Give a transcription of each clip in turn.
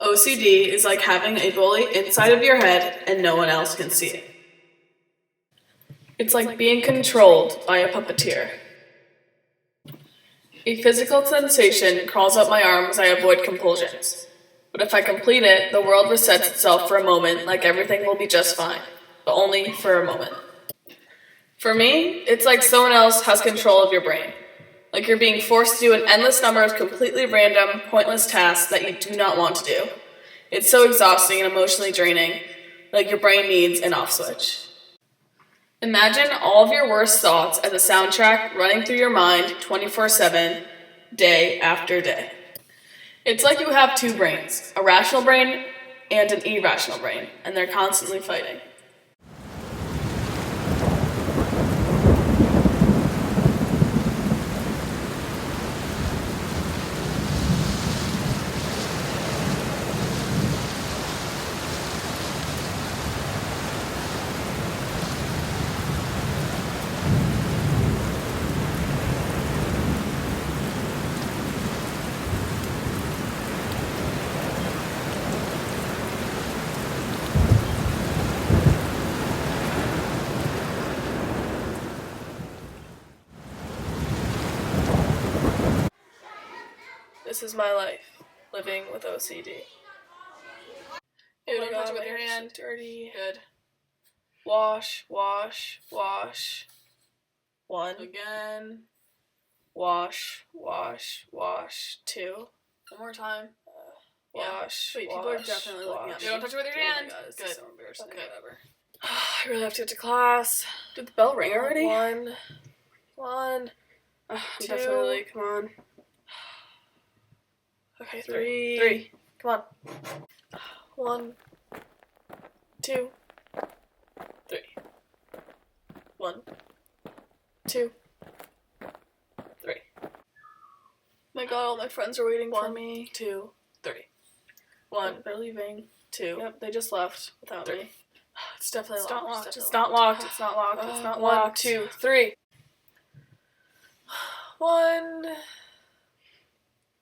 OCD is like having a bully inside of your head and no one else can see it. It's like being controlled by a puppeteer. A physical sensation crawls up my arm as I avoid compulsions. But if I complete it, the world resets itself for a moment like everything will be just fine, but only for a moment. For me, it's like someone else has control of your brain. Like you're being forced to do an endless number of completely random, pointless tasks that you do not want to do. It's so exhausting and emotionally draining, like your brain needs an off switch. Imagine all of your worst thoughts as a soundtrack running through your mind 24/7, day after day. It's like you have two brains, a rational brain and an irrational brain, and they're constantly fighting. This is my life, living with OCD. Ew, don't touch it with your hand. Dirty. Good. Wash, wash, wash. One. Again. Wash, wash, wash. Two. One more time. Wash. Wait, people are definitely looking at me. Don't touch it with your hand. Oh my God, this is so embarrassing. Okay. Whatever. I really have to get to class. Did the bell ring already? One. I'm definitely late. Come on. Okay, three. Come on. 1, 2, 3. 1, 2, 3. My God, all my friends are waiting for me. 1, 2, 3. 1. They're leaving. 2. Yep, they just left without me. It's definitely locked. It's not locked. It's not locked. It's not locked. 1, 2, 3. 1.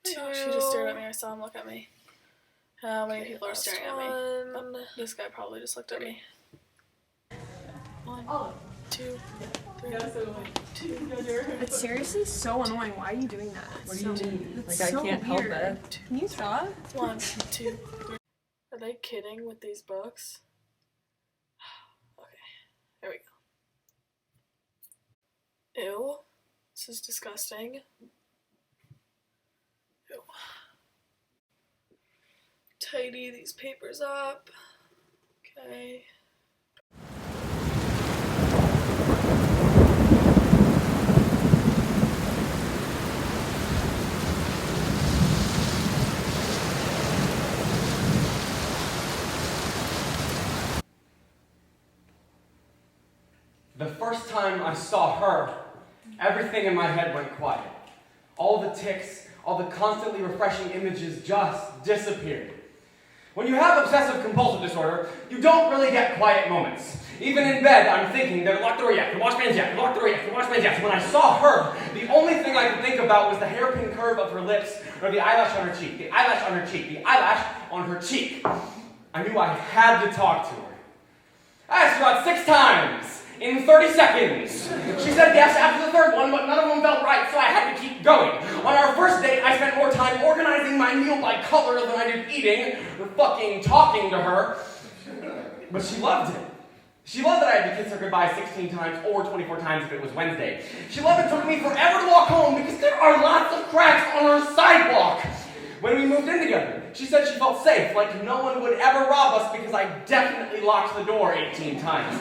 2. Oh, she just stared at me. I saw him look at me. How many people are staring at me? Oh, this guy probably just looked at me. 1, 2, 3. It's seriously so annoying. Why are you doing that? What do you mean? Like, so I can't help it. Can you stop? 1, 2, 3. Are they kidding with these books? Okay, here we go. Ew. This is disgusting. Ew. Tidy these papers up. Okay. The first time I saw her, everything in my head went quiet. All the tics, all the constantly refreshing images just disappeared. When you have obsessive compulsive disorder, you don't really get quiet moments. Even in bed, I'm thinking, they're locked the door yet, the washman's yet, the locked the door yet, the washman's yet. So when I saw her, the only thing I could think about was the hairpin curve of her lips, or the eyelash on her cheek, the eyelash on her cheek, the eyelash on her cheek. I knew I had to talk to her. I asked her out 6 times. In 30 seconds. She said yes after the third one, but none of them felt right, so I had to keep going. On our first date, I spent more time organizing my meal by color than I did eating or fucking talking to her. But she loved it. She loved that I had to kiss her goodbye 16 times or 24 times if it was Wednesday. She loved it took me forever to walk home because there are lots of cracks on our sidewalk. When we moved in together, she said she felt safe, like no one would ever rob us because I definitely locked the door 18 times.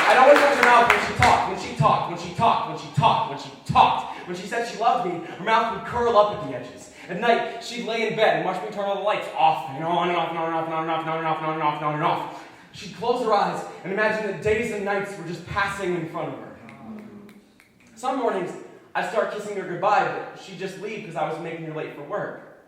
I'd always watch her mouth when she talked, when she talked, when she talked, when she talked, when she talked. When she said she loved me, her mouth would curl up at the edges. At night, she'd lay in bed and watch me turn all the lights off and on and off and on and off and on and off and on and off and on and off and on and off. She'd close her eyes and imagine that days and nights were just passing in front of her. Some mornings, I'd start kissing her goodbye, but she'd just leave because I was making her late for work.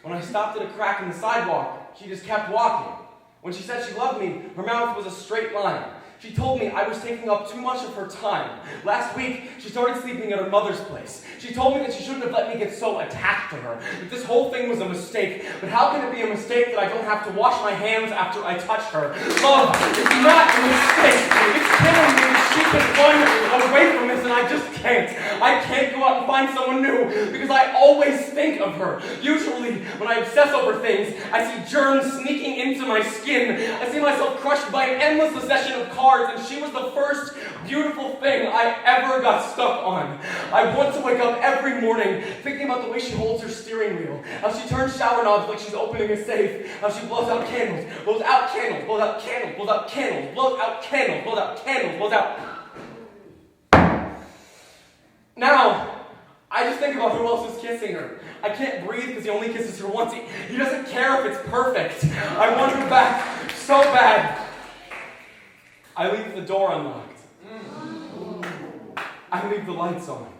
When I stopped at a crack in the sidewalk, she just kept walking. When she said she loved me, her mouth was a straight line. She told me I was taking up too much of her time. Last week, she started sleeping at her mother's place. She told me that she shouldn't have let me get so attached to her, that this whole thing was a mistake. But how can it be a mistake that I don't have to wash my hands after I touch her? Love, it's not a mistake. It's killing me that she can run away from this, and I just can't. I can't go out and find someone new, because I always think of her. Usually, when I obsess over things, I see germs sneaking into my skin. I see myself crushed by an endless succession of cards, and she was the first beautiful thing I ever got stuck on. I want to wake up every morning thinking about the way she holds her steering wheel, how she turns shower knobs like she's opening a safe, how she blows out candles, blows out candles, blows out candles, blows out candles, blows out candles, blows out candles, blows out. Now, I just think about who else is kissing her. I can't breathe because he only kisses her once. He doesn't care if it's perfect. I want her back so bad. I leave the door unlocked. I leave the lights on.